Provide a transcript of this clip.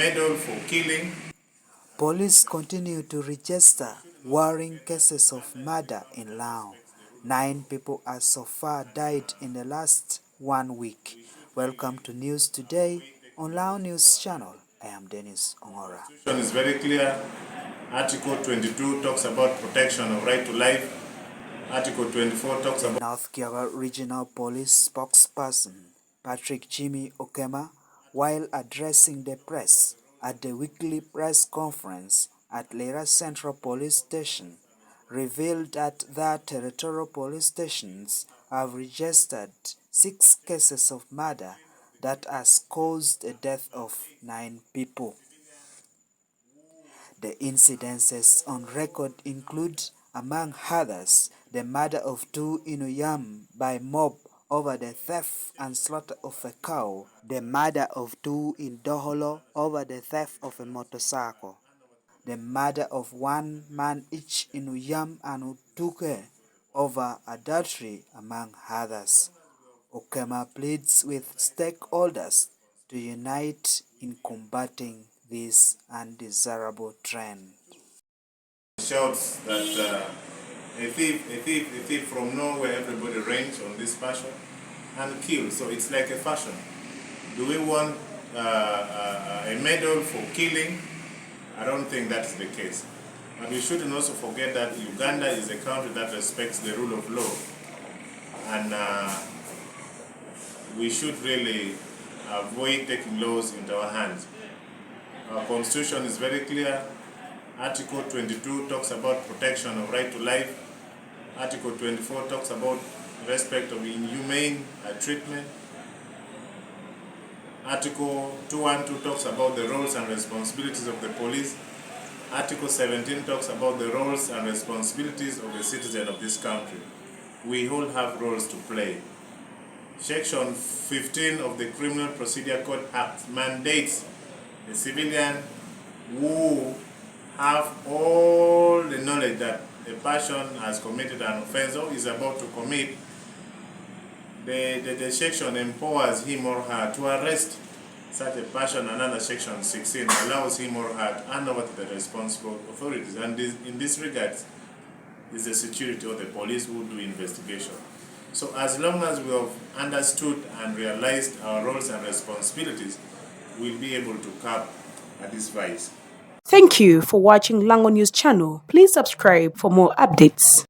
medal for killing. Police continue to register worrying cases of murder in Lango. 9 people have so far died in the last 1 week. Welcome to News Today on Lango News Channel. I am Dennis Ongora. The Constitution is very clear. Article 22 talks about protection of right to life. Article 24 talks about North Kyoga Regional Police Spokesperson Patrick Jimmy Okema, while addressing the press at the weekly press conference at Lera Central Police Station, revealed that their territorial police stations have registered 6 cases of murder that has caused the death of 9 people. The incidences on record include, among others, the murder of 2 in Uyam by mob over the theft and slaughter of a cow, the murder of 2 in Doholo over the theft of a motorcycle, the murder of 1 man each in Uyam and Utuke over adultery, among others. Okema pleads with stakeholders to unite in combating this undesirable trend. shouts that a thief from nowhere, everybody range on this passion and kill. So it's like a fashion. Do we want a medal for killing? I don't think that's the case. But we shouldn't also forget that Uganda is a country that respects the rule of law. And we should really avoid taking laws into our hands. Our constitution is very clear. Article 22 talks about protection of right to life. Article 24 talks about respect of inhumane treatment. Article 212 talks about the roles and responsibilities of the police. Article 17 talks about the roles and responsibilities of a citizen of this country. We all have roles to play. Section 15 of the Criminal Procedure Code Act mandates a civilian who have all the knowledge that a person has committed an offense or is about to commit. The section empowers him or her to arrest such a person, and under section 16 allows him or her to hand over to the responsible authorities. And in this regard, is the security or the police who do investigation. So as long as we have understood and realized our roles and responsibilities, we'll be able to curb this vice. Thank you for watching Lango News Channel. Please subscribe for more updates.